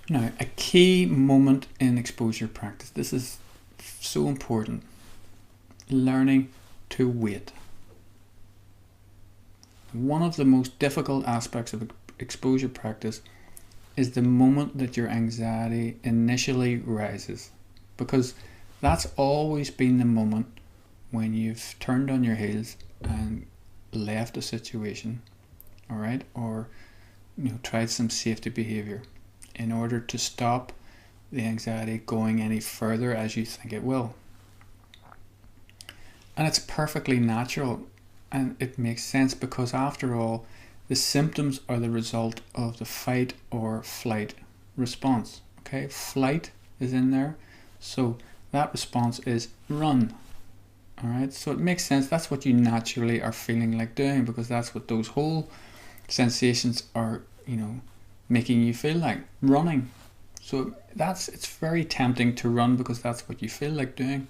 Now, a key moment in exposure practice. This is so important. Learning to wait. One of the most difficult aspects of exposure practice is the moment that your anxiety initially rises, because that's always been the moment when you've turned on your heels and left a situation, all right, or tried some safety behavior in order to stop the anxiety going any further as you think it will. And it's perfectly natural, and it makes sense, because after all, the symptoms are the result of the fight or flight response. Okay, flight is in there, so that response is run. All right, so it makes sense. That's what you naturally are feeling like doing, because that's what those whole sensations are, making you feel like running. So it's very tempting to run because that's what you feel like doing.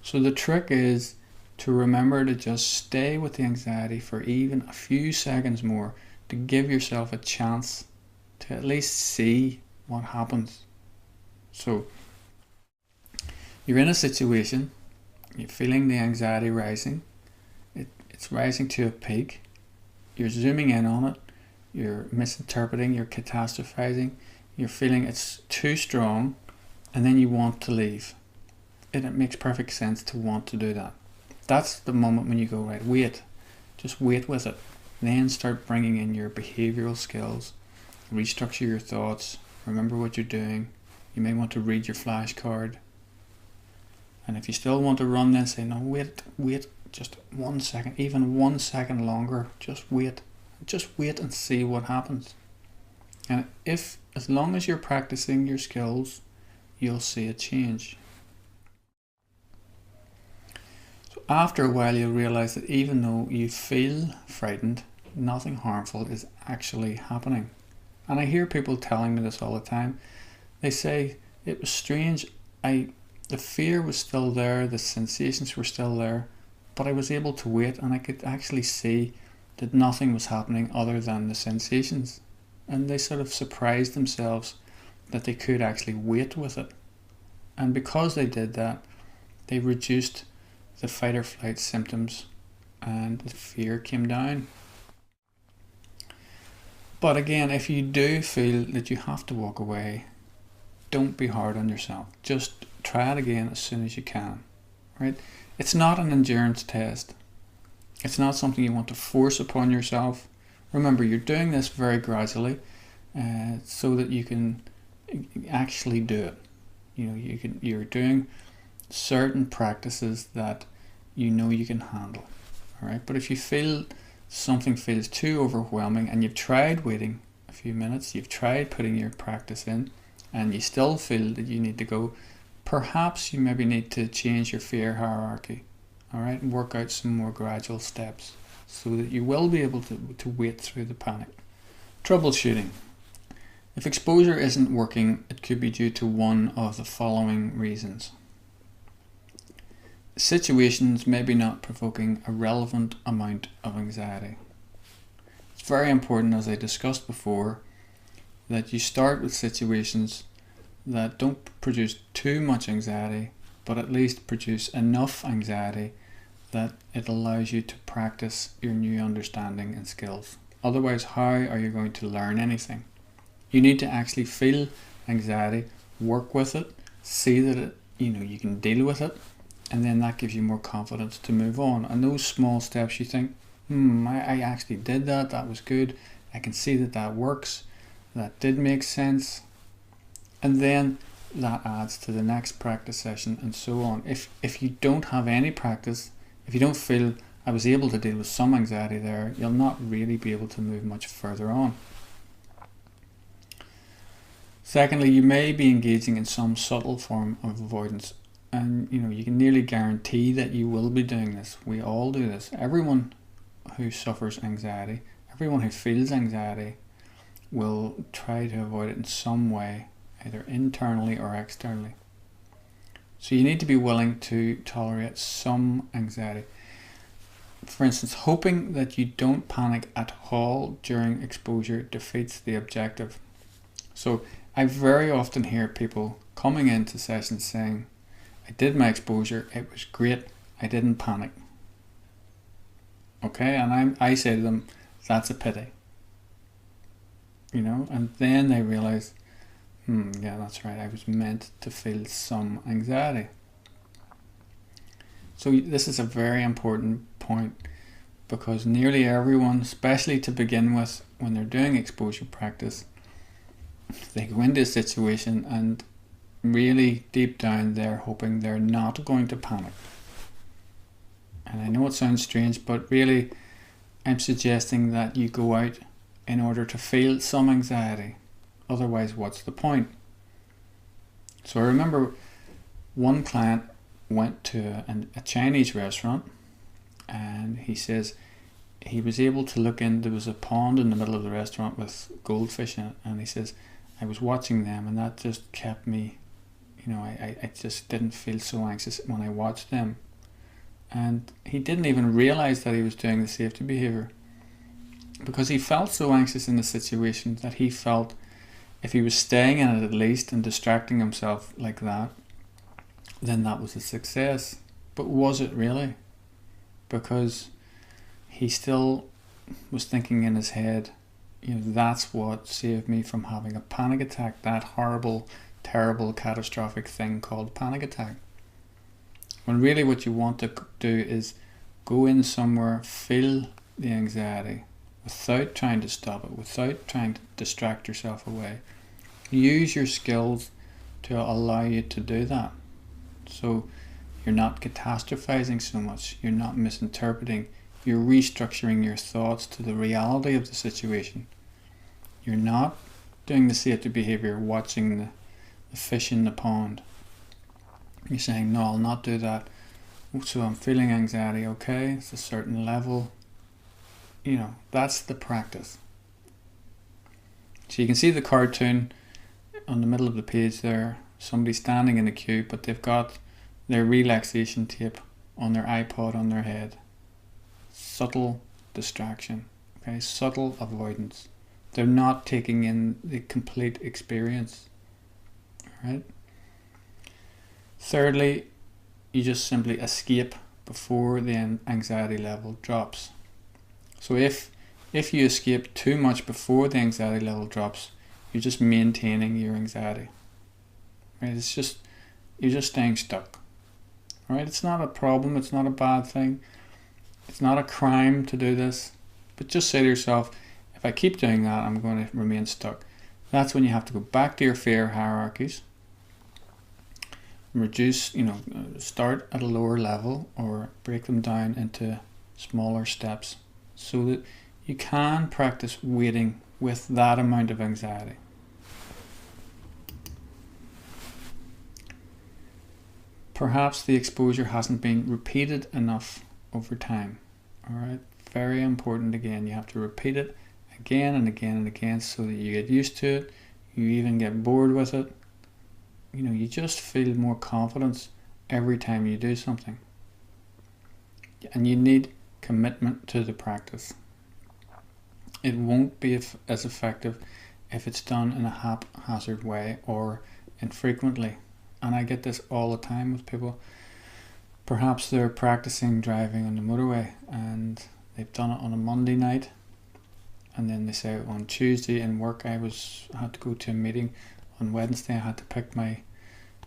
So the trick is to remember to just stay with the anxiety for even a few seconds more, to give yourself a chance to at least see what happens. So you're in a situation, you're feeling the anxiety rising, it's rising to a peak, you're zooming in on it, you're misinterpreting, you're catastrophizing, you're feeling it's too strong, and then you want to leave. And it makes perfect sense to want to do that. That's the moment when you go, right, wait, just wait with it. Then start bringing in your behavioral skills, restructure your thoughts, remember what you're doing. You may want to read your flashcard. And if you still want to run, then say, no, wait, just 1 second, even 1 second longer, just wait and see what happens. And as long as you're practicing your skills, you'll see a change. So after a while, you'll realize that even though you feel frightened, nothing harmful is actually happening. And I hear people telling me this all the time. They say, it was strange, the fear was still there, the sensations were still there, but I was able to wait, and I could actually see that nothing was happening other than the sensations. And they sort of surprised themselves that they could actually wait with it. And because they did that, they reduced the fight or flight symptoms and the fear came down. But again, if you do feel that you have to walk away, don't be hard on yourself. Just try it again as soon as you can, right? It's not an endurance test. It's not something you want to force upon yourself. Remember, you're doing this very gradually, so that you can actually do it. You're doing certain practices that you can handle. All right, but if you feel something feels too overwhelming, and you've tried waiting a few minutes, you've tried putting your practice in, and you still feel that you need to go, perhaps you maybe need to change your fear hierarchy. All right, and work out some more gradual steps so that you will be able to wait through the panic. Troubleshooting. If exposure isn't working, it could be due to one of the following reasons. Situations may be not provoking a relevant amount of anxiety. It's very important, as I discussed before, that you start with situations that don't produce too much anxiety, but at least produce enough anxiety that it allows you to practice your new understanding and skills. Otherwise, how are you going to learn anything? You need to actually feel anxiety, work with it, see that you can deal with it, and then that gives you more confidence to move on. And those small steps, you think, I actually did that, that was good, I can see that works, that did make sense. And then that adds to the next practice session and so on. If you don't have any practice, if you don't feel I was able to deal with some anxiety there, you'll not really be able to move much further on. Secondly, you may be engaging in some subtle form of avoidance, and you can nearly guarantee that you will be doing this. We all do this. Everyone who suffers anxiety, everyone who feels anxiety, will try to avoid it in some way, either internally or externally. So you need to be willing to tolerate some anxiety. For instance, hoping that you don't panic at all during exposure defeats the objective. So I very often hear people coming into sessions saying, I did my exposure, it was great, I didn't panic. Okay, and I say to them, that's a pity. And then they realize, yeah, that's right, I was meant to feel some anxiety. So this is a very important point, because nearly everyone, especially to begin with, when they're doing exposure practice, they go into a situation and really deep down they're hoping they're not going to panic. And I know it sounds strange, but really I'm suggesting that you go out in order to feel some anxiety. Otherwise, what's the point? So I remember one client went to a Chinese restaurant, and he says he was able to look in, there was a pond in the middle of the restaurant with goldfish in it, and he says, I was watching them and that just kept me, I just didn't feel so anxious when I watched them. And he didn't even realize that he was doing the safety behavior, because he felt so anxious in the situation that he felt if he was staying in it at least and distracting himself like that, then that was a success. But was it really? Because he still was thinking in his head, that's what saved me from having a panic attack, that horrible, terrible, catastrophic thing called panic attack. When really what you want to do is go in somewhere, feel the anxiety without trying to stop it, without trying to distract yourself away. Use your skills to allow you to do that. So you're not catastrophizing so much, you're not misinterpreting, you're restructuring your thoughts to the reality of the situation. You're not doing the safety behavior, watching the fish in the pond. You're saying, no, I'll not do that. So I'm feeling anxiety, okay, it's a certain level. That's the practice. So you can see the cartoon on the middle of the page there, somebody standing in a queue, but they've got their relaxation tape on their iPod on their head. Subtle distraction, okay, subtle avoidance. They're not taking in the complete experience, right? Thirdly, you just simply escape before the anxiety level drops. So if you escape too much before the anxiety level drops, you're just maintaining your anxiety, right? You're just staying stuck, right? It's not a problem, it's not a bad thing, it's not a crime to do this, but just say to yourself, if I keep doing that, I'm going to remain stuck. That's when you have to go back to your fear hierarchies, reduce, start at a lower level or break them down into smaller steps so that you can practice waiting with that amount of anxiety. Perhaps the exposure hasn't been repeated enough over time. All right, very important. Again, you have to repeat it again and again and again so that you get used to it, you even get bored with it. You just feel more confidence every time you do something. And you need commitment to the practice. It won't be as effective if it's done in a haphazard way or infrequently. And I get this all the time with people. Perhaps they're practicing driving on the motorway and they've done it on a Monday night, and then they say on Tuesday in work I had to go to a meeting, on Wednesday I had to pick my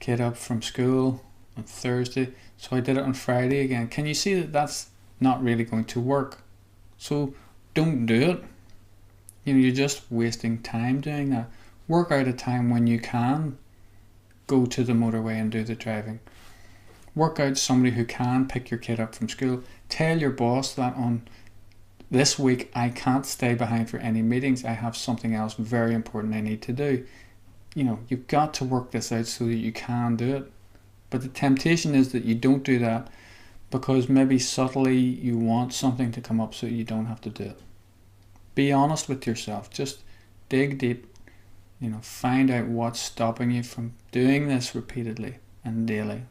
kid up from school, on Thursday, so I did it on Friday again. Can you see that that's not really going to work? So don't do it. You're just wasting time doing that. Work out a time when you can go to the motorway and do the driving. Work out somebody who can pick your kid up from school. Tell your boss that on this week I can't stay behind for any meetings. I have something else very important I need to do. You've got to work this out so that you can do it. But the temptation is that you don't do that because maybe subtly you want something to come up so you don't have to do it. Be honest with yourself. Just dig deep. Find out what's stopping you from doing this repeatedly and daily.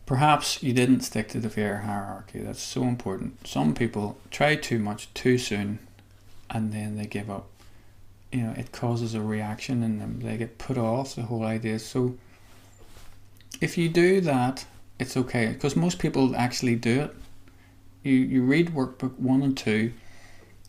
Perhaps you didn't stick to the fear hierarchy. That's so important. Some people try too much too soon and then they give up. it causes a reaction in them. They get put off the whole idea. So if you do that, it's okay, because most people actually do it. You read workbook 1 and 2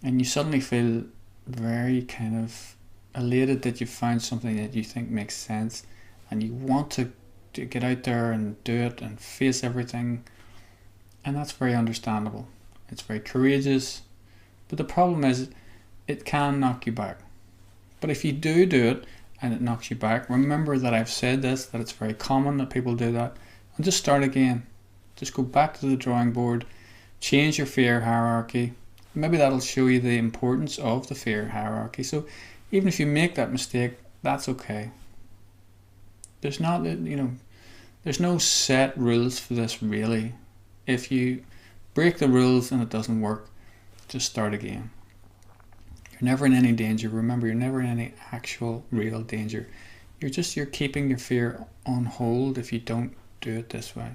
and you suddenly feel very kind of elated that you found something that you think makes sense, and you want to get out there and do it and face everything, and that's very understandable. It's very courageous, but the problem is it can knock you back. But if you do it and it knocks you back, remember that I've said this, that it's very common that people do that, and just start again. Just go back to the drawing board, change your fear hierarchy. Maybe that'll show you the importance of the fear hierarchy. So even if you make that mistake, that's okay. There's no set rules for this, really. If you break the rules and it doesn't work, just start again. You're never in any danger. Remember, you're never in any actual real danger. You're keeping your fear on hold if you don't do it this way.